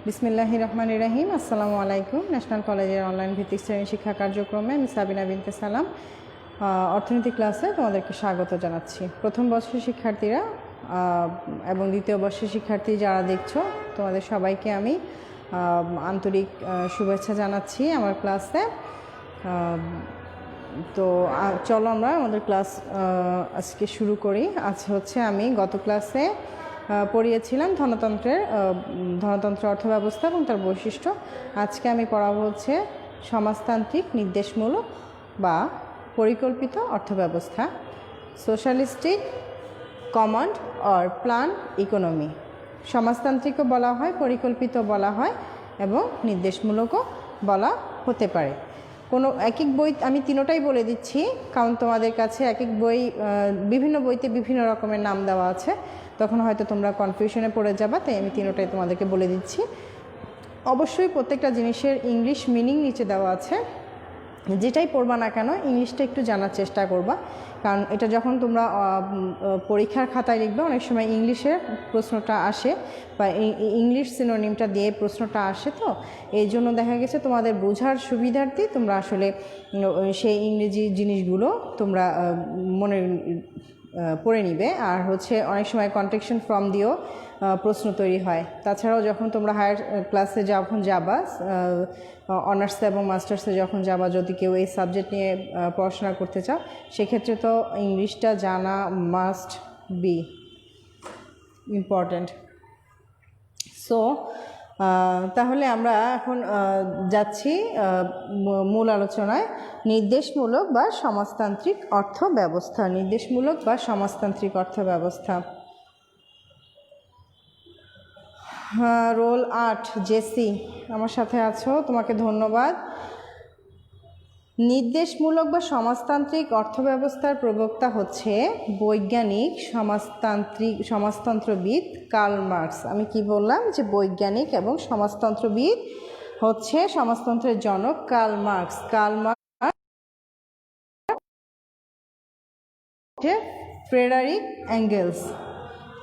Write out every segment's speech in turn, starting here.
বিসমিল্লাহির রহমানির রহিম। আসসালামু আলাইকুম। ন্যাশনাল কলেজের অনলাইন ভিত্তিক শ্রেণী শিক্ষা কার্যক্রমে আমি সাবিনা বিনতে সালাম অর্থনীতি ক্লাসে তোমাদেরকে স্বাগত জানাচ্ছি। প্রথম বর্ষের শিক্ষার্থীরা এবং দ্বিতীয় বর্ষের শিক্ষার্থী যারা দেখছো, তোমাদের সবাইকে আমি আন্তরিক শুভেচ্ছা জানাচ্ছি আমার ক্লাসে। তো চলো আমরা আমাদের ক্লাস আজকে শুরু করি। আজ হচ্ছে আমি গত ক্লাসে পড়িয়েছিলাম ধনতন্ত্রের অর্থব্যবস্থা এবং তার বৈশিষ্ট্য। আজকে আমি পড়াবো হচ্ছে সমাজতান্ত্রিক নির্দেশমূলক বা পরিকল্পিত অর্থব্যবস্থা, socialistic command or plan economy. সমাজতান্ত্রিকও বলা হয়, পরিকল্পিত বলা হয় এবং নির্দেশমূলকও বলা হতে পারে। কোনো এক বই আমি তিনোটাই বলে দিচ্ছি, কারণ তোমাদের কাছে এক বই বিভিন্ন বইতে বিভিন্ন রকমের নাম দেওয়া আছে, তখন হয়তো তোমরা কনফিউশনে পড়ে যাবা, তাই আমি তিনোটাই তোমাদেরকে বলে দিচ্ছি। অবশ্যই প্রত্যেকটা জিনিসের ইংলিশ মিনিং নিচে দেওয়া আছে, যেটাই পড়বা না কেন ইংলিশটা একটু জানার চেষ্টা করবা, কারণ এটা যখন তোমরা পরীক্ষার খাতায় লিখবে অনেক সময় ইংলিশের প্রশ্নটা আসে বা ইংলিশ সিনোনিমটা দিয়ে প্রশ্নটা আসে। তো এই জন্য দেখা গেছে তোমাদের বোঝার সুবিধার্থে তোমরা আসলে সেই ইংরেজি জিনিসগুলো তোমরা মনে পড়ে নিবে। আর হচ্ছে অনেক সময় কন্টেকশন ফর্ম দিয়েও প্রশ্ন তৈরি হয়। তাছাড়াও যখন তোমরা হায়ার ক্লাসে যখন যাবা, অনার্সে এবং মাস্টার্সে যখন যাবা, যদি কেউ এই সাবজেক্ট নিয়ে পড়াশোনা করতে চাও, সেক্ষেত্রে তো ইংলিশটা জানা মাস্ট বি ইম্পর্ট্যান্ট। সো তাহলে আমরা এখন যাচ্ছি মূল আলোচনায়। নির্দেশমূলক বা সমাজতান্ত্রিক অর্থ ব্যবস্থা। নির্দেশমূলক বা সমাজতান্ত্রিক অর্থ ব্যবস্থা। রোল 8 জেসি আমার সাথে আছো, তোমাকে ধন্যবাদ। নির্দেশমূলক বা সমাজতান্ত্রিক অর্থব্যবস্থার প্রবক্তা হচ্ছে বৈজ্ঞানিক সমাজতন্ত্রবিদ কার্ল মার্কস। আমি কি বললাম যে বৈজ্ঞানিক এবং সমাজতন্ত্রবিদ হচ্ছে সমাজতন্ত্রের জনক কার্ল মার্কস। Frederick angles.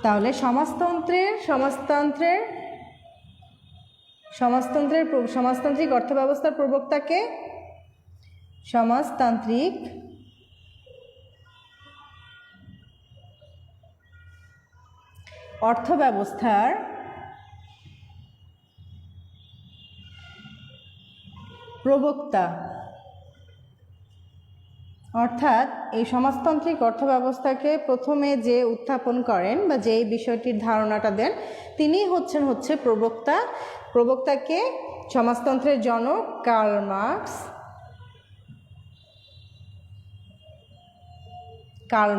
তাহলে সমাজতান্ত্রিক অর্থব্যবস্থার প্রবক্তাকে সমাজতান্ত্রিক অর্থব্যবস্থার প্রবক্তা, অর্থাৎ এই সমাজতান্ত্রিক অর্থব্যবস্থাকে প্রথমে যে উত্থাপন করেন বা যে বিষয়টির ধারণাটা দেন, তিনি হচ্ছে প্রবক্তা। প্রবক্তাকে সমাজতন্ত্রের জনক কার্ল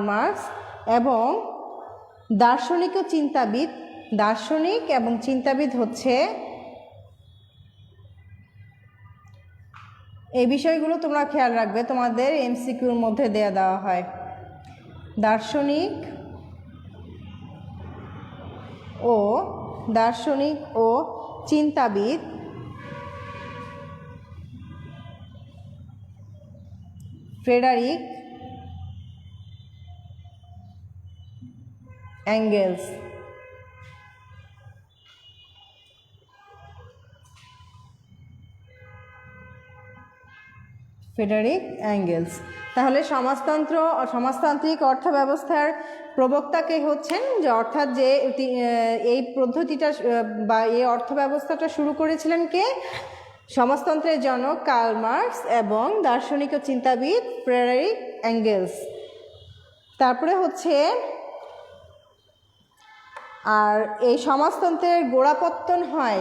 মার্কস এবং দার্শনিক এবং চিন্তাবিদ হচ্ছে, এই বিষয়গুলো তোমরা খেয়াল রাখবে, তোমাদের এমসিকিউর মধ্যে দেওয়া হয়। দার্শনিক ও চিন্তাবিদ ফ্রেডারিক এঙ্গেলস। তাহলে সমাজতান্ত্রিক অর্থব্যবস্থার প্রবক্তাকে হচ্ছেন, যে অর্থাৎ যে এই পদ্ধতিটা বা এই অর্থব্যবস্থাটা শুরু করেছিলেন কে? সমাজতন্ত্রের জনক কার্ল মার্কস এবং দার্শনিক ও চিন্তাবিদ ফ্রেডারিক এঙ্গেলস। তারপরে হচ্ছে আর এই সমাজতন্ত্রের গোড়াপত্তন হয়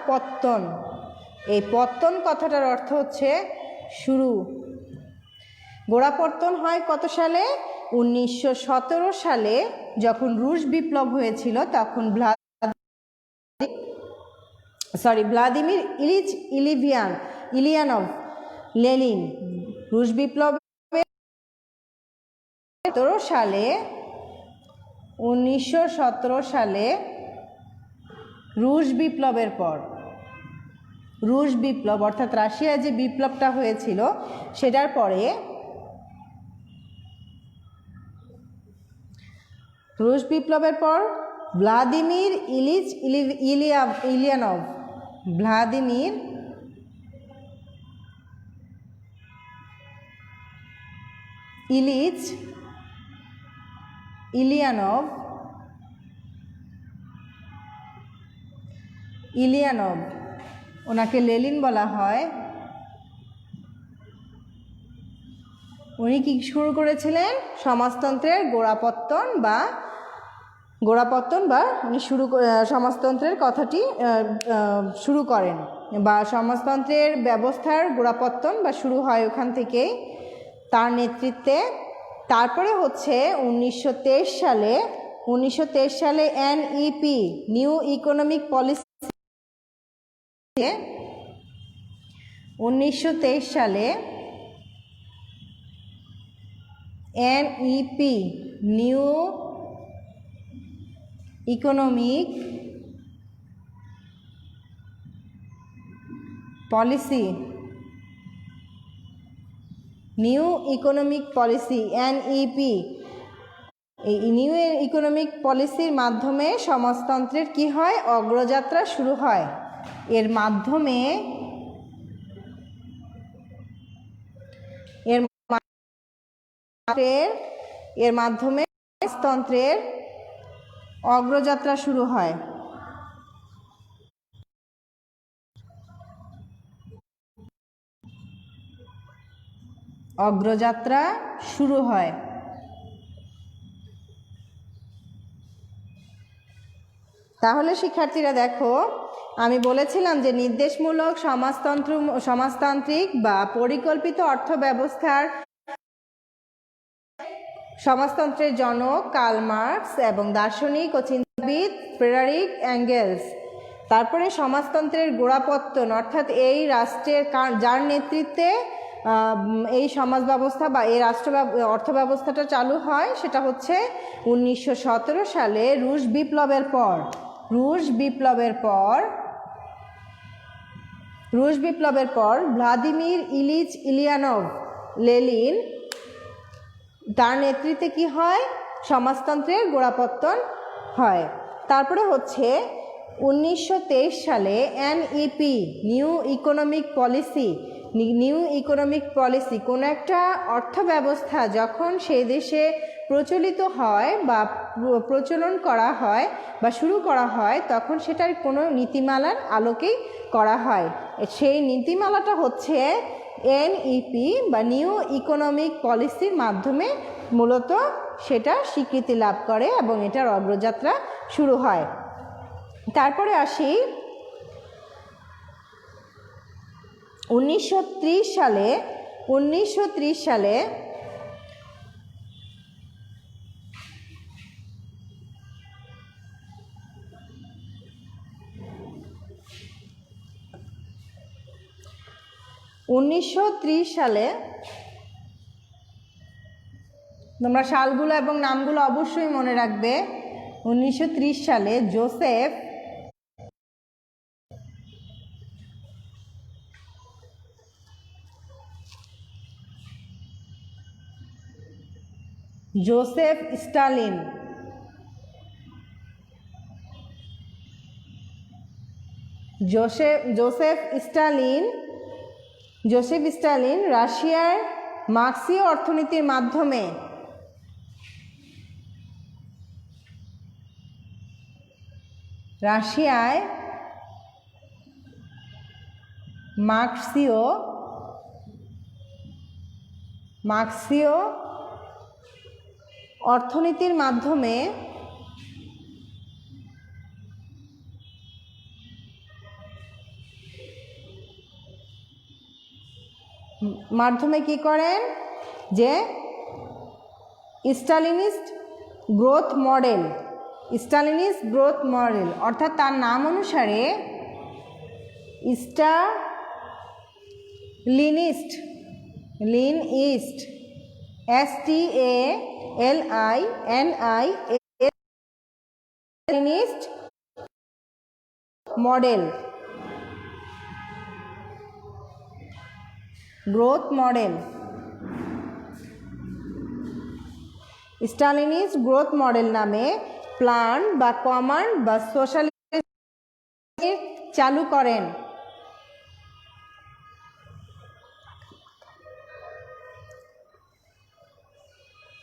পতন। এই পতন কথাটার অর্থ হচ্ছে শুরু। গোড়াপত্তন হয় কত সালে? 1917 সালে, যখন রুশ বিপ্লব হয়েছিল, তখন ভ্লাদিমির ইলিচ ইলিয়ানভ লেনিন রুশ বিপ্লব 1917 সালে রুশ বিপ্লবের পর রুশ বিপ্লব অর্থাৎ রাশিয়ায় যে বিপ্লবটা হয়েছিল সেটার পরে রুশ বিপ্লবের পর ভ্লাদিমির ইলিচ ইলিয়ানভ ভ্লাদিমির ইলিচ ইলিয়ানভ ওনাকে লেনিন বলা হয়। উনি কি শুরু করেছিলেন? সমাজতন্ত্রের গোড়াপত্তন বা উনি সমাজতন্ত্রের কথাটি শুরু করেন বা সমাজতন্ত্রের ব্যবস্থার গোড়াপত্তন বা শুরু হয় ওখান থেকেই তার নেতৃত্বে। তারপরে হচ্ছে 1923 সালে এনইপি নিউ ইকোনমিক পলিসি 1923 সালে NEP new economic policy NEP এই নিউ ইকোনমিক পলিসির মাধ্যমে সমাজতন্ত্রের কি হয়? অগ্রযাত্রা শুরু হয়। এর মাধ্যমে সমাজতন্ত্রের অগ্রযাত্রা শুরু হয়। তাহলে শিক্ষার্থীরা দেখো, আমি বলেছিলাম যে নির্দেশমূলক সমাজতান্ত্রিক বা পরিকল্পিত অর্থব্যবস্থার সমাজতন্ত্রের জনক কার্ল মার্কস এবং দার্শনিক ও চিন্তাবিদ ফ্রেডারিক এঙ্গেলস। তারপরে সমাজতন্ত্রের গোড়াপত্তন অর্থাৎ এই রাষ্ট্রের যার নেতৃত্বে এই সমাজ ব্যবস্থা বা এই অর্থ ব্যবস্থাটা চালু হয় সেটা হচ্ছে 1917 সালে রুশ বিপ্লবের পর ভ্লাদিমির ইলিচ ইলিয়ানভ লেনিন তার নেতৃত্বে কি হয়? সমাজতন্ত্রের গোড়াপত্তন হয়। তারপরে হচ্ছে 1923 সালে এনইপি নিউ ইকোনমিক পলিসি কোনো একটা অর্থ ব্যবস্থা যখন সেই দেশে প্রচলিত হয় বা প্রচলন করা হয় বা শুরু করা হয় তখন সেটার কোনো নীতিমালার আলোকেই করা হয়। সেই নীতিমালাটা হচ্ছে এনইপি বা নিউ ইকোনমিক পলিসির মাধ্যমে মূলত সেটা স্বীকৃতি লাভ করে এবং এটার অগ্রযাত্রা শুরু হয়। তারপরে আসি 1930 সালে 1930 সালে তোমরা সালগুলো এবং নামগুলো অবশ্যই মনে রাখবে। 1930 সালে জোসেফ স্টালিন রাশিয়ার মার্ক্সীয় অর্থনীতির মাধ্যমে রাশিয়ায় মার্ক্সীয় অর্থনীতির মাধ্যমে কি করেন? যে স্টালিনিস্ট গ্রোথ মডেল অর্থাৎ তার নাম অনুসারে Stalinist Stalinist model growth model, Stalinist growth model নামে প্ল্যান বা কমান্ড বা সোশ্যালিজম চালু করেন।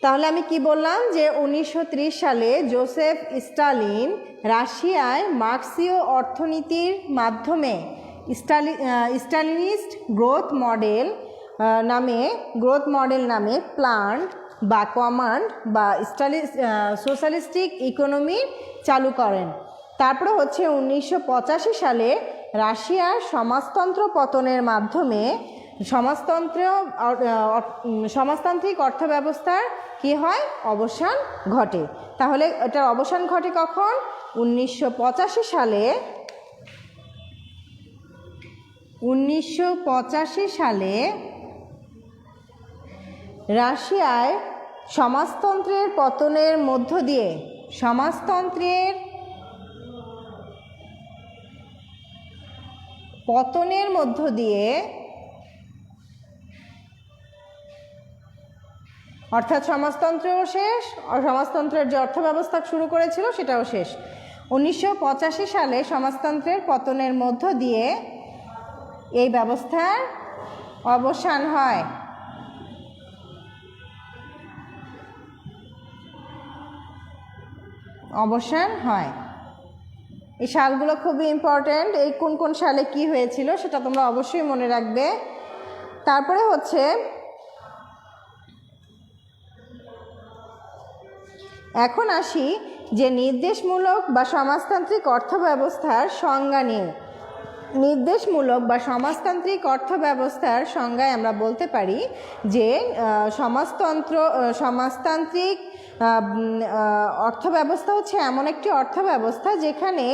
তাহলে আমি কি বললাম যে 1930 সালে জোসেফ স্টালিন রাশিয়ায় মার্ক্সীয় অর্থনীতির মাধ্যমে স্টালিনিস্ট গ্রোথ মডেল নামে প্ল্যান বা কমান্ড বা সোশ্যালিস্টিক ইকোনমি চালু করেন। তারপরে হচ্ছে 1985 সালে রাশিয়ার সমাজতন্ত্র পতনের মাধ্যমে সমাজতান্ত্রিক অর্থব্যবস্থার কি হয়, অবসান ঘটে। তাহলে এটার অবসান ঘটে কখন? 1985 সালে রাশিয়ায় সমাজতন্ত্রের পতনের মধ্য দিয়ে অর্থাৎ সমাজতন্ত্রও শেষ, সমাজতন্ত্রের যে অর্থব্যবস্থা শুরু করেছিল সেটাও শেষ। 1985 সালে সমাজতন্ত্রের পতনের মধ্য দিয়ে এই ব্যবস্থার অবসান হয়। এই সালগুলো খুবই ইম্পর্ট্যান্ট। এই কোন কোন সালে কি হয়েছিল সেটা তোমরা অবশ্যই মনে রাখবে। তারপরে হচ্ছে এখন আসি যে নির্দেশমূলক বা সমাজতান্ত্রিক অর্থব্যবস্থার সংজ্ঞা নিয়ে। নির্দেশমূলক বা সমাজতান্ত্রিক অর্থব্যবস্থার সংজ্ঞায় আমরা বলতে পারি যে সমাজতান্ত্রিক অর্থব্যবস্থা হচ্ছে এমন একটি অর্থব্যবস্থা যেখানে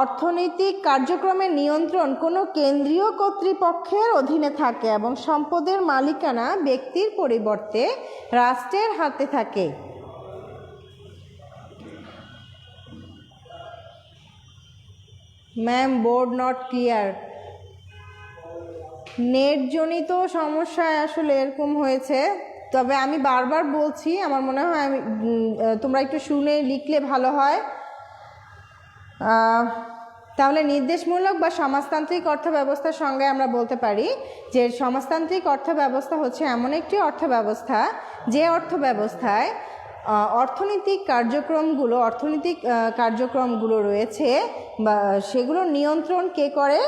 অর্থনৈতিক কার্যক্রমের নিয়ন্ত্রণ কোনো কেন্দ্রীয় কর্তৃপক্ষের অধীনে থাকে এবং সম্পদের মালিকানা ব্যক্তির পরিবর্তে রাষ্ট্রের হাতে থাকে। Ma'am, board not clear. নেটজনিত সমস্যায় আসলে এরকম হয়েছে, তবে আমি বারবার বলছি, আমার মনে হয় তোমরা একটু শুনে লিখলে ভালো হয়। তাহলে নির্দেশমূলক বা সমাজতান্ত্রিক অর্থব্যবস্থার সঙ্গে আমরা বলতে পারি যে সমাজতান্ত্রিক অর্থব্যবস্থা হচ্ছে এমন একটি অর্থব্যবস্থা যে অর্থব্যবস্থায় অর্থনৈতিক কার্যক্রমগুলো রয়েছে বা সেগুলো নিয়ন্ত্রণ কে করে,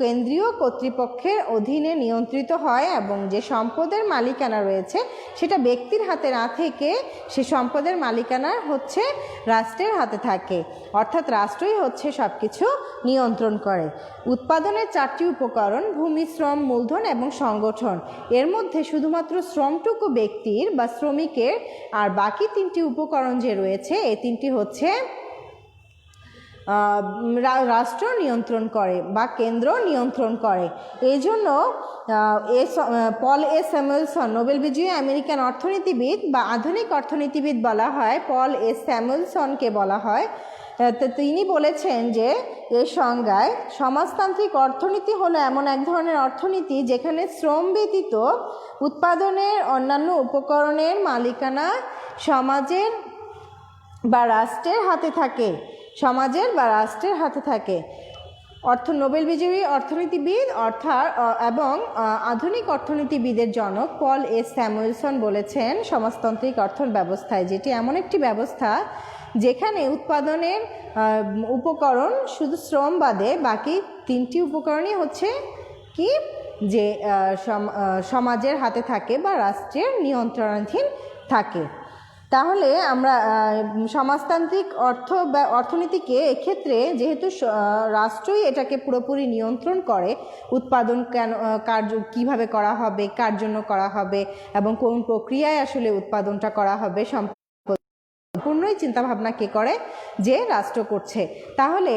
কেন্দ্রীয় কর্তৃপক্ষের অধীনে নিয়ন্ত্রিত হয় এবং যে সম্পদের মালিকানা রয়েছে সেটা ব্যক্তির হাতে না থেকে সে সম্পদের মালিকানা হচ্ছে রাষ্ট্রের হাতে থাকে। অর্থাৎ রাষ্ট্রই হচ্ছে সব কিছু নিয়ন্ত্রণ করে। উৎপাদনের 4টি উপকরণ: ভূমি, শ্রম, মূলধন এবং সংগঠন। এর মধ্যে শুধুমাত্র শ্রমটুকু ব্যক্তির বা শ্রমিকের, আর বাকি 3টি উপকরণ যে রয়েছে এই 3টি হচ্ছে রাষ্ট্র নিয়ন্ত্রণ করে বা কেন্দ্র নিয়ন্ত্রণ করে। এই জন্য পল এ স্যামুয়েলসন, নোবেল বিজয়ী আমেরিকান অর্থনীতিবিদ বা আধুনিক অর্থনীতিবিদ বলা হয়, পল এ স্যামুয়েলসনকে বলা হয়। তিনি বলেছেন যে এই সংজ্ঞায় সমাজতান্ত্রিক অর্থনীতি হলো এমন এক ধরনের অর্থনীতি যেখানে শ্রম ব্যতীত উৎপাদনের অন্যান্য উপকরণের মালিকানা সমাজের বা রাষ্ট্রের হাতে থাকে। নোবেল বিজয়ী অর্থনীতিবিদ এবং আধুনিক অর্থনীতিবিদের জনক পল এ স্যামুয়েলসন বলেছেন সমাজতান্ত্রিক অর্থ ব্যবস্থায়, যেটি এমন একটি ব্যবস্থা যেখানে উৎপাদনের উপকরণ শুধু শ্রম বাদে বাকি 3টি উপকরণই হচ্ছে কি, যে সমাজের হাতে থাকে বা রাষ্ট্রের নিয়ন্ত্রণাধীন থাকে। তাহলে আমরা সমাজতান্ত্রিক অর্থনীতিকে এক্ষেত্রে যেহেতু রাষ্ট্রই এটাকে পুরোপুরি নিয়ন্ত্রণ করে, উৎপাদন কিভাবে করা হবে, কার জন্য করা হবে এবং কোন প্রক্রিয়ায় আসলে উৎপাদনটা করা হবে সম্পূর্ণই চিন্তাভাবনা কে করে, যে রাষ্ট্র করছে। তাহলে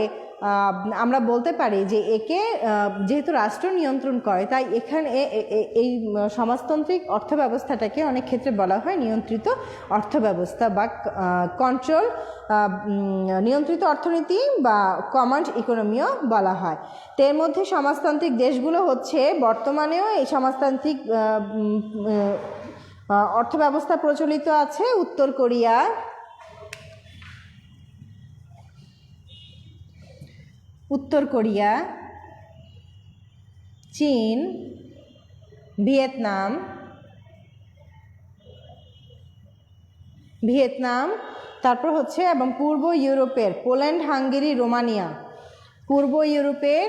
আমরা বলতে পারি যে একে যেহেতু রাষ্ট্র নিয়ন্ত্রণ করে, তাই এখানে এই সমাজতান্ত্রিক অর্থব্যবস্থাটাকে অনেক ক্ষেত্রে বলা হয় নিয়ন্ত্রিত অর্থব্যবস্থা বা কন্ট্রোল, নিয়ন্ত্রিত অর্থনীতি বা কমান্ড ইকোনমিও বলা হয়। তো এর মধ্যে সমাজতান্ত্রিক দেশগুলো হচ্ছে, বর্তমানেও এই সমাজতান্ত্রিক অর্থব্যবস্থা প্রচলিত আছে উত্তর কোরিয়া, চীন, ভিয়েতনাম, তারপর হচ্ছে এবং পূর্ব ইউরোপের পোল্যান্ড, হাঙ্গেরি, রোমানিয়া, পূর্ব ইউরোপের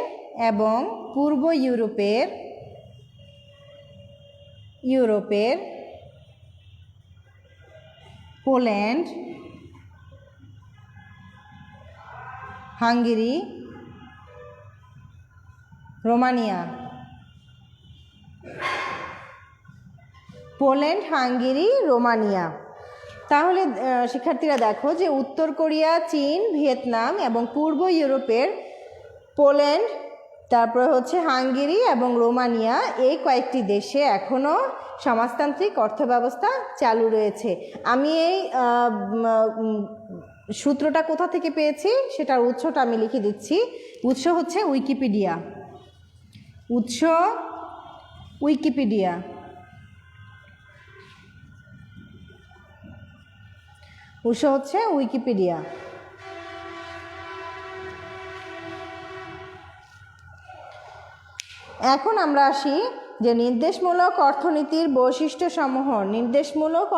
পোল্যান্ড, হাঙ্গেরি, রোমানিয়া, তাহলে শিক্ষার্থীরা দেখো যে উত্তর কোরিয়া, চীন, ভিয়েতনাম এবং পূর্ব ইউরোপের পোল্যান্ড, তারপরে হচ্ছে হাঙ্গেরি এবং রোমানিয়া, এই কয়েকটি দেশে এখনও সমাজতান্ত্রিক অর্থব্যবস্থা চালু রয়েছে। আমি এই সূত্রটা কোথা থেকে পেয়েছি সেটার উৎসটা আমি লিখে দিচ্ছি। উৎস হচ্ছে উইকিপিডিয়া। এখন আমরা আসি যে নির্দেশমূলক অর্থনীতির বৈশিষ্ট্যসমূহ। নির্দেশমূলক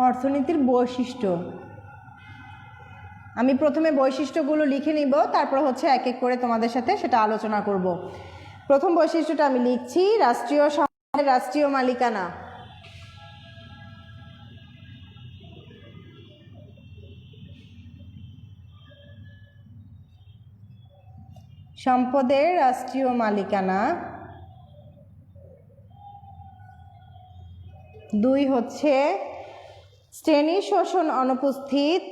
অর্থনীতির বৈশিষ্ট্য, আমি প্রথমে বৈশিষ্ট্যগুলো লিখে নিব, তারপর হচ্ছে এক এক করে তোমাদের সাথে সেটা আলোচনা করব। প্রথম বৈশিষ্ট্যটা আমি লিখছি, রাষ্ট্রীয় মালিকানা। সম্পদের রাষ্ট্রীয় মালিকানা। 2 হচ্ছে শ্রেণী শোষণ অনুপস্থিত।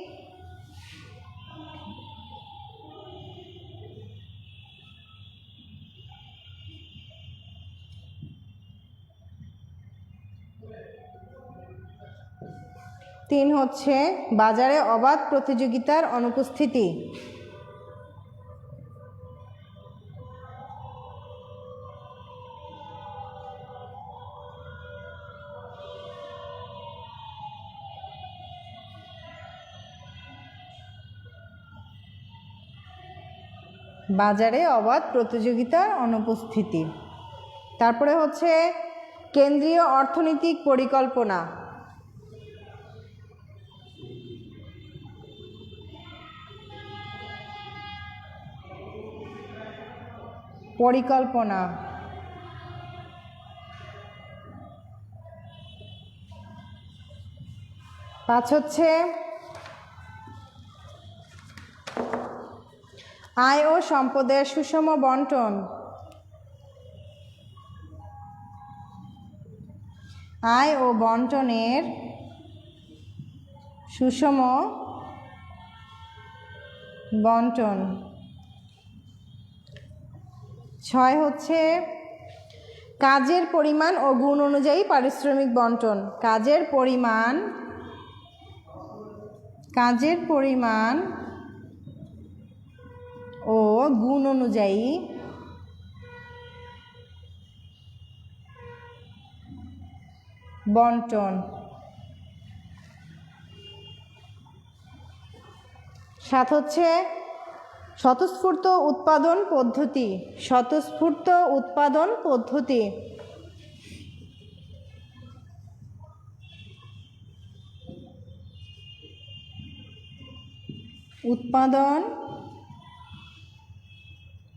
3 হচ্ছে বাজারে অবাধ প্রতিযোগিতার অনুপস্থিতি। 4 তারপরে হচ্ছে কেন্দ্রীয় অর্থনৈতিক পরিকল্পনা। পরিকল্পনা। 5 হচ্ছে আয় ও সম্পদের সুষম বন্টন। আয় ও বন্টনের সুষম বন্টন। 6 হচ্ছে কাজের পরিমাণ ও গুণ অনুযায়ী পারিশ্রমিক বন্টন। কাজের পরিমাণ ও গুণ অনুযায়ী বন্টন। 7 হচ্ছে স্বতঃস্ফূর্ত উৎপাদন পদ্ধতি। উৎপাদন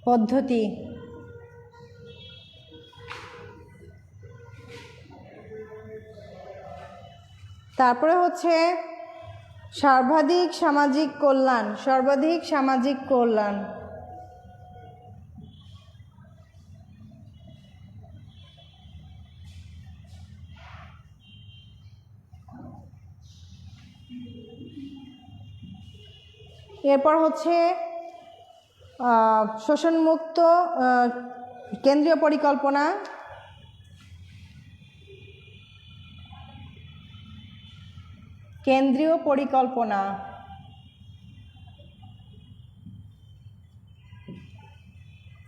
পদ্ধতি। 8 তারপরে হচ্ছে সর্বাধিক সামাজিক কল্যাণ, সর্বাধিক সামাজিক কল্যাণ। এরপর হচ্ছে শোষণমুক্ত কেন্দ্রীয় পরিকল্পনা, কেন্দ্রীয় পরিকল্পনা।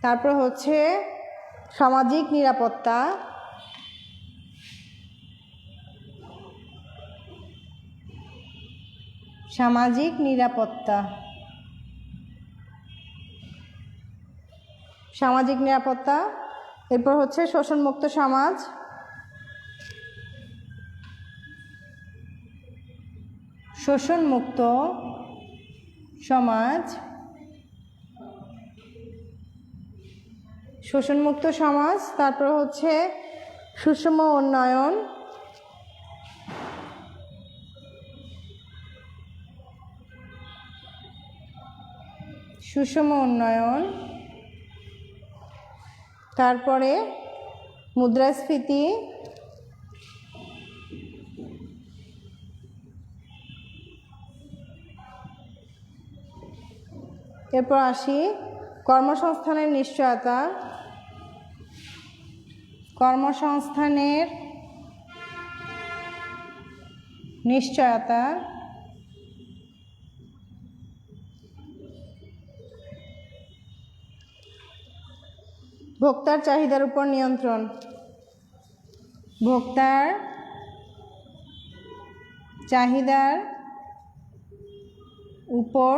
তারপর হচ্ছে সামাজিক নিরাপত্তা, সামাজিক নিরাপত্তা, সামাজিক নিরাপত্তা। এরপর হচ্ছে শোষণমুক্ত সমাজ, শোষণমুক্ত সমাজ, শোষণমুক্ত সমাজ। তারপর হচ্ছে সুষম উন্নয়ন, সুষম উন্নয়ন। তারপরে মুদ্রাস্ফীতি, এরপর আসি কর্মসংস্থানের নিশ্চয়তা, কর্মসংস্থানের নিশ্চয়তা। ভোক্তার চাহিদার উপর নিয়ন্ত্রণ, ভোক্তার চাহিদার উপর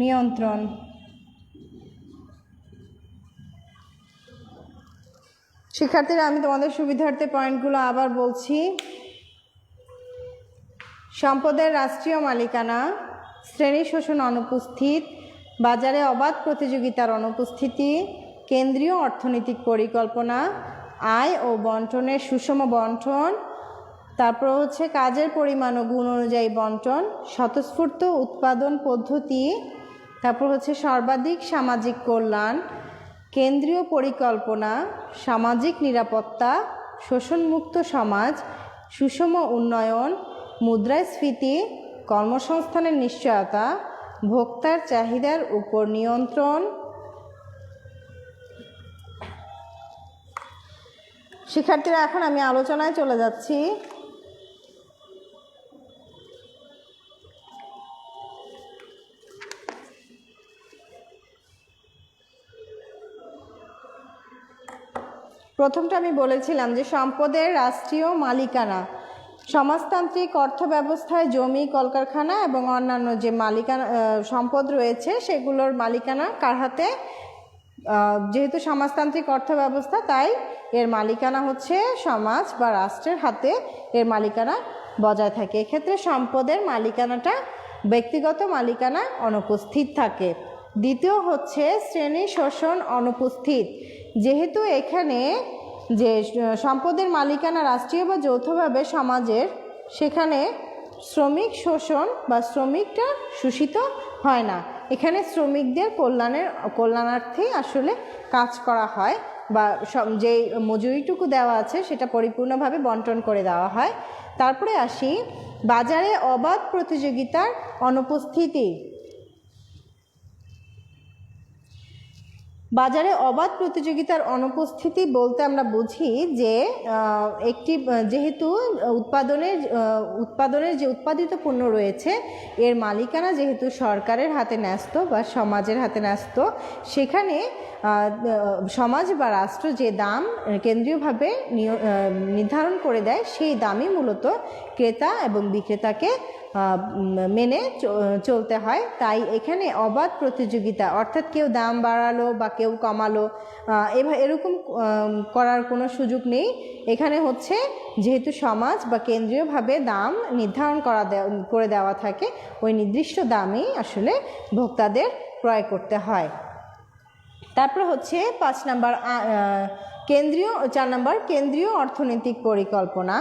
নিয়ন্ত্রণ। শিক্ষার্থীরা, আমি তোমাদের সুবিধার্থে পয়েন্টগুলো আবার বলছি। সম্পদের রাষ্ট্রীয় মালিকানা, শ্রেণী শোষণ অনুপস্থিত, বাজারে অবাধ প্রতিযোগিতার অনুপস্থিতি, কেন্দ্রীয় অর্থনৈতিক পরিকল্পনা, আয় ও বন্টনের সুষম বন্টন, তারপর হচ্ছে কাজের পরিমাণ ও গুণ অনুযায়ী বন্টন, স্বতঃস্ফূর্ত উৎপাদন পদ্ধতি, তারপর হচ্ছে সর্বাধিক সামাজিক কল্যাণ, কেন্দ্রীয় পরিকল্পনা, সামাজিক নিরাপত্তা, শোষণমুক্ত সমাজ, সুষম উন্নয়ন, মুদ্রাস্ফীতি, কর্মসংস্থানের নিশ্চয়তা, ভোক্তার চাহিদার উপর নিয়ন্ত্রণ। শিক্ষার্থীরা, এখন আমি আলোচনায় চলে যাচ্ছি। প্রথমটা আমি বলেছিলাম যে সম্পদের রাষ্ট্রীয় মালিকানা, সমাজতান্ত্রিক অর্থ ব্যবস্থায় জমি, কলকারখানা এবং অন্যান্য যে মালিকানা সম্পদ রয়েছে সেগুলোর মালিকানা কার হাতে? যেহেতু সমাজতান্ত্রিক অর্থ ব্যবস্থা, তাই এর মালিকানা হচ্ছে সমাজ বা রাষ্ট্রের হাতে এর মালিকানা বজায় থাকে। এক্ষেত্রে সম্পদের মালিকানাটা ব্যক্তিগত মালিকানা অনুপস্থিত থাকে। দ্বিতীয় হচ্ছে শ্রেণী শোষণ অনুপস্থিত। যেহেতু এখানে যে সম্পদের মালিকানা রাষ্ট্রীয় বা যৌথভাবে সমাজের, সেখানে শ্রমিক শোষণ বা শ্রমিকটা শোষিত হয় না। এখানে শ্রমিকদের কল্যাণার্থে আসলে কাজ করা হয় বা যে মজুরিটুকু দেওয়া আছে সেটা পরিপূর্ণভাবে বন্টন করে দেওয়া হয়। তারপরে আসি বাজারে অবাধ প্রতিযোগিতার অনুপস্থিতি। বাজারে অবাধ প্রতিযোগিতার অনুপস্থিতি বলতে আমরা বুঝি যে যেহেতু উৎপাদনের যে উৎপাদিত পণ্য রয়েছে এর মালিকানা যেহেতু সরকারের হাতে ন্যস্ত বা সমাজের হাতে ন্যস্ত, সেখানে সমাজ বা রাষ্ট্র যে দাম কেন্দ্রীয়ভাবে নির্ধারণ করে দেয় সেই দামই মূলত ক্রেতা এবং বিক্রেতাকে মেনে চলতে হয়। তাই এখানে অবাধ প্রতিযোগিতা, অর্থাৎ কেউ দাম বাড়ালো বা কেউ কমালো এরকম করার কোনো সুযোগ নেই। এখানে হচ্ছে যেহেতু সমাজ বা কেন্দ্রীয়ভাবে দাম নির্ধারণ করে দেওয়া থাকে, ওই নির্দিষ্ট দামই আসলে ভোক্তাদের ক্রয় করতে হয়। তারপর হচ্ছে 4 নাম্বার কেন্দ্রীয় অর্থনৈতিক পরিকল্পনা।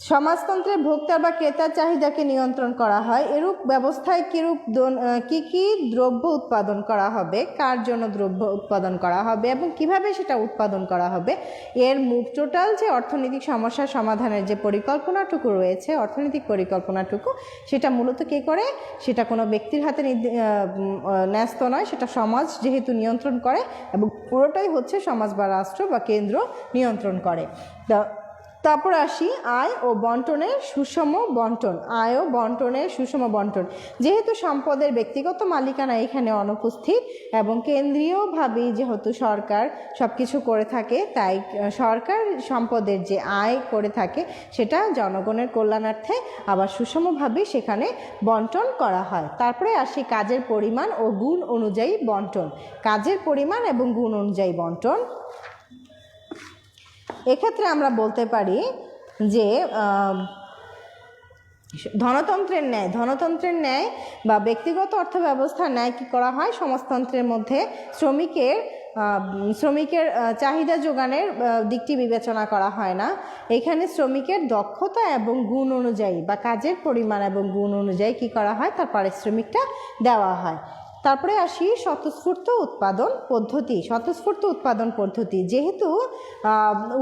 সমাজতন্ত্রে ভোক্তা বা ক্রেতার চাহিদাকে নিয়ন্ত্রণ করা হয়। এরূপ ব্যবস্থায় কি কি দ্রব্য উৎপাদন করা হবে, কার জন্য দ্রব্য উৎপাদন করা হবে এবং কিভাবে সেটা উৎপাদন করা হবে, এর টোটাল যে অর্থনৈতিক সমস্যার সমাধানের যে পরিকল্পনাটুকু রয়েছে, অর্থনৈতিক পরিকল্পনাটুকু, সেটা মূলত কে করে? সেটা কোনো ব্যক্তির হাতে ন্যস্ত নয়, সেটা সমাজ যেহেতু নিয়ন্ত্রণ করে এবং পুরোটাই হচ্ছে সমাজ বা রাষ্ট্র বা কেন্দ্র নিয়ন্ত্রণ করে। তারপর আসি আয় ও বন্টনের সুষম বন্টন। আয় ও বন্টনের সুষম বন্টন, যেহেতু সম্পদের ব্যক্তিগত মালিকানা এখানে অনুপস্থিত এবং কেন্দ্রীয়ভাবেই যেহেতু সরকার সব কিছু করে থাকে, তাই সরকার সম্পদের যে আয় করে থাকে সেটা জনগণের কল্যাণার্থে আবার সুষমভাবেই সেখানে বন্টন করা হয়। তারপরে আসি কাজের পরিমাণ ও গুণ অনুযায়ী বন্টন। কাজের পরিমাণ এবং গুণ অনুযায়ী বন্টন, এক্ষেত্রে আমরা বলতে পারি যে ধনতন্ত্রের ন্যায় বা ব্যক্তিগত অর্থব্যবস্থার ন্যায় কী করা হয়? সমাজতন্ত্রের মধ্যে শ্রমিকের চাহিদা যোগানের দিকটি বিবেচনা করা হয় না। এখানে শ্রমিকের দক্ষতা এবং গুণ অনুযায়ী বা কাজের পরিমাণ এবং গুণ অনুযায়ী কী করা হয়? তার পারিশ্রমিকটা দেওয়া হয়। তারপরে আসি স্বতঃস্ফূর্ত উৎপাদন পদ্ধতি। স্বতঃস্ফূর্ত উৎপাদন পদ্ধতি, যেহেতু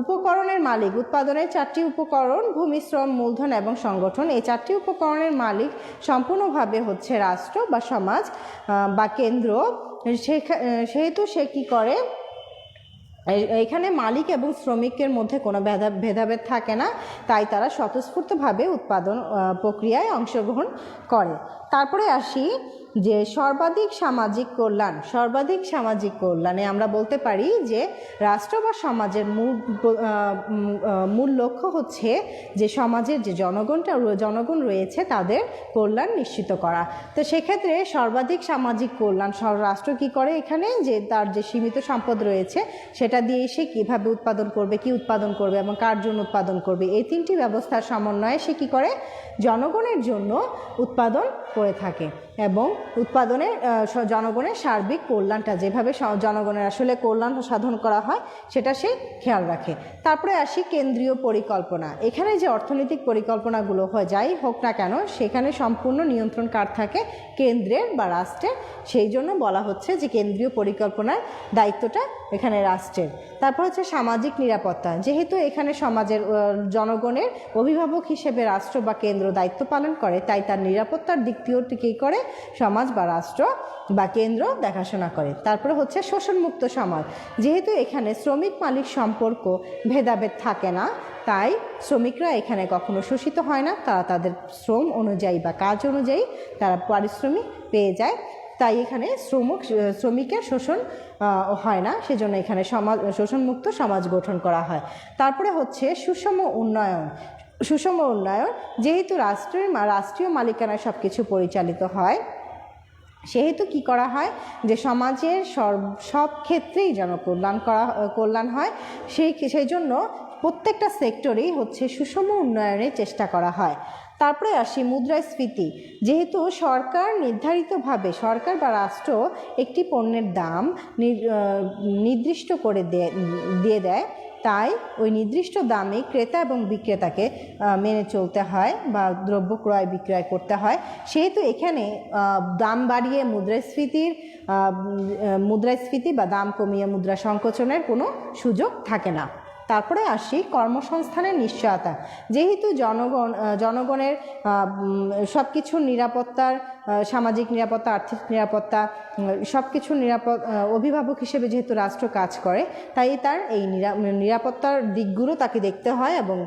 উপকরণের মালিক, উৎপাদনের 4টি উপকরণ ভূমি, শ্রম, মূলধন এবং সংগঠন, এই 4টি উপকরণের মালিক সম্পূর্ণভাবে হচ্ছে রাষ্ট্র বা সমাজ বা কেন্দ্র। সেহেতু সে কী করে? এখানে মালিক এবং শ্রমিকের মধ্যে কোনো ভেদাভেদ থাকে না, তাই তারা স্বতঃস্ফূর্তভাবে উৎপাদন প্রক্রিয়ায় অংশগ্রহণ করে। তারপরে আসি যে সর্বাধিক সামাজিক কল্যাণ। সর্বাধিক সামাজিক কল্যাণে আমরা বলতে পারি যে রাষ্ট্র বা সমাজের মূল লক্ষ্য হচ্ছে যে সমাজের যে জনগণ রয়েছে তাদের কল্যাণ নিশ্চিত করা। তো সেক্ষেত্রে সর্বাধিক সামাজিক কল্যাণ রাষ্ট্র কী করে? এখানে যে তার যে সীমিত সম্পদ রয়েছে সেটা দিয়ে সে কীভাবে উৎপাদন করবে, কি উৎপাদন করবে এবং কার জন্য উৎপাদন করবে, এই 3টি ব্যবস্থার সমন্বয়ে সে কী করে? জনগণের জন্য উৎপাদন করে থাকে এবং উৎপাদনের জনগণের সার্বিক কল্যাণটা যেভাবে জনগণের আসলে কল্যাণ সাধন করা হয় সেটা সে খেয়াল রাখে। তারপরে আসি কেন্দ্রীয় পরিকল্পনা। এখানে যে অর্থনৈতিক পরিকল্পনাগুলো হয় যাই হোক না কেন, সেখানে সম্পূর্ণ নিয়ন্ত্রণ কার থাকে? কেন্দ্রের বা রাষ্ট্রের। সেই জন্য বলা হচ্ছে যে কেন্দ্রীয় পরিকল্পনার দায়িত্বটা এখানে রাষ্ট্রের। তারপর হচ্ছে সামাজিক নিরাপত্তা। যেহেতু এখানে সমাজের জনগণের অভিভাবক হিসেবে রাষ্ট্র বা কেন্দ্র দায়িত্ব পালন করে, তাই তার নিরাপত্তার দিকটিও কী করে? সমাজ বা রাষ্ট্র বা কেন্দ্র দেখাশোনা করে। তারপরে হচ্ছে শোষণমুক্ত সমাজ। যেহেতু এখানে শ্রমিক মালিক সম্পর্ক ভেদাভেদ থাকে না, তাই শ্রমিকরা এখানে কখনো শোষিত হয় না, তারা তাদের শ্রম অনুযায়ী বা কাজ অনুযায়ী তারা পারিশ্রমিক পেয়ে যায়। তাই এখানে শ্রমিকের শোষণ হয় না, সেজন্য এখানে শোষণমুক্ত সমাজ গঠন করা হয়। তারপরে হচ্ছে সুষম উন্নয়ন। সুষম উন্নয়ন, যেহেতু রাষ্ট্রীয় মালিকানায় সব কিছু পরিচালিত হয়, সেহেতু কি করা হয়? যে সমাজের সব ক্ষেত্রেই যেন কল্যাণ হয়, সেই জন্য প্রত্যেকটা সেক্টরেই হচ্ছে সুষম উন্নয়নের চেষ্টা করা হয়। তারপরে আসি মুদ্রাস্ফীতি। যেহেতু নির্ধারিতভাবে সরকার বা রাষ্ট্র একটি পণ্যের দাম নির্দিষ্ট করে দিয়ে দেয়, তাই ওই নির্দিষ্ট দামে ক্রেতা এবং বিক্রেতাকে মেনে চলতে হয় বা দ্রব্য ক্রয় বিক্রয় করতে হয়। সেহেতু এখানে দাম বাড়িয়ে মুদ্রাস্ফীতি বা দাম কমিয়ে মুদ্রা সংকোচনের কোনো সুযোগ থাকে না। তারপরে আসি কর্মসংস্থানের নিশ্চয়তা। যেহেতু জনগণের সব কিছুর নিরাপত্তার, সামাজিক নিরাপত্তা, আর্থিক নিরাপত্তা, সব কিছুর অভিভাবক হিসেবে যেহেতু রাষ্ট্র কাজ করে, তাই তার এই নিরাপত্তার দিকগুলো তাকে দেখতে হয় এবং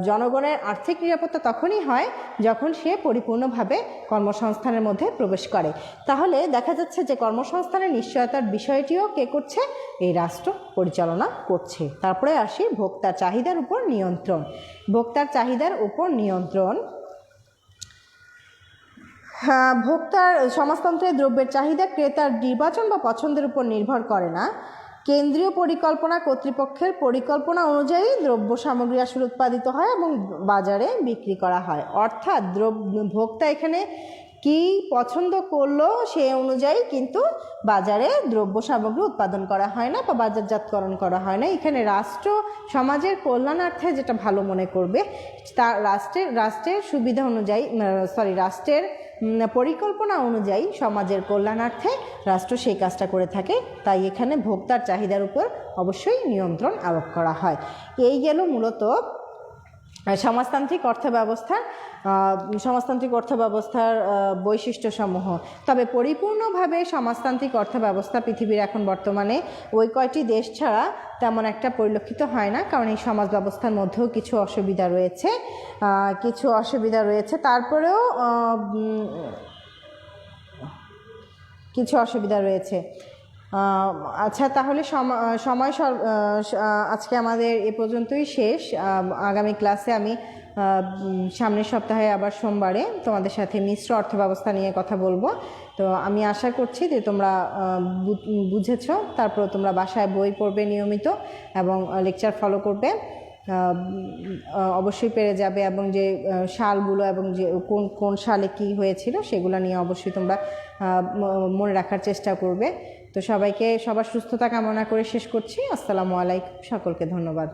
জনগণের আর্থিক নিরাপত্তা তখনই হয় যখন সে পরিপূর্ণভাবে কর্মসংস্থানের মধ্যে প্রবেশ করে। তাহলে দেখা যাচ্ছে যে কর্মসংস্থানের নিশ্চয়তার বিষয়টিও কে করছে? এই রাষ্ট্র পরিচালনা করছে। তারপরে আসি ভোক্তার চাহিদার উপর নিয়ন্ত্রণ। ভোক্তার চাহিদার উপর নিয়ন্ত্রণ, সমাজতন্ত্রের দ্রব্যের চাহিদা ক্রেতার নির্বাচন বা পছন্দের উপর নির্ভর করে না। কেন্দ্রীয় পরিকল্পনা কর্তৃপক্ষের পরিকল্পনা অনুযায়ী দ্রব্য সামগ্রী আসলে উৎপাদিত হয় এবং বাজারে বিক্রি করা হয়। অর্থাৎ ভোক্তা এখানে কি পছন্দ করলো সেই অনুযায়ী কিন্তু বাজারে দ্রব্য সামগ্রী উৎপাদন করা হয় না বা বাজারজাতকরণ করা হয় না। এখানে রাষ্ট্র সমাজের কল্যাণার্থে যেটা ভালো মনে করবে তা রাষ্ট্রের সুবিধা অনুযায়ী রাষ্ট্রের পরিকল্পনা অনুযায়ী সমাজের কল্যাণার্থে রাষ্ট্র সেই কাজটা করে থাকে। তাই এখানে ভোক্তার চাহিদার উপর অবশ্যই নিয়ন্ত্রণ আরোপ করা হয়। এই গেল মূলত সমাজতান্ত্রিক অর্থব্যবস্থার বৈশিষ্ট্যসমূহ। তবে পরিপূর্ণভাবে সমাজতান্ত্রিক অর্থব্যবস্থা পৃথিবীর এখন বর্তমানে ওই কয়টি দেশ ছাড়া তেমন একটা পরিলক্ষিত হয় না, কারণ এই সমাজ ব্যবস্থার মধ্যেও কিছু অসুবিধা রয়েছে তারপরেও কিছু অসুবিধা রয়েছে। আচ্ছা, তাহলে সময় আজকে আমাদের এ পর্যন্তই শেষ। আগামী ক্লাসে আমি সামনের সপ্তাহে আবার সোমবারে তোমাদের সাথে মিশ্র অর্থব্যবস্থা নিয়ে কথা বলবো। তো আমি আশা করছি যে তোমরা বুঝেছো, তারপর তোমরা বাসায় বই পড়বে নিয়মিত এবং লেকচার ফলো করবে, অবশ্যই পেরে যাবে। এবং যে সালগুলো এবং যে কোন সালে কি হয়েছিল সেগুলো নিয়ে অবশ্যই তোমরা মনে রাখার চেষ্টা করবে। তো সবার সুস্থতা কামনা করে শেষ করছি। আসসালামু আলাইকুম, সকলকে ধন্যবাদ।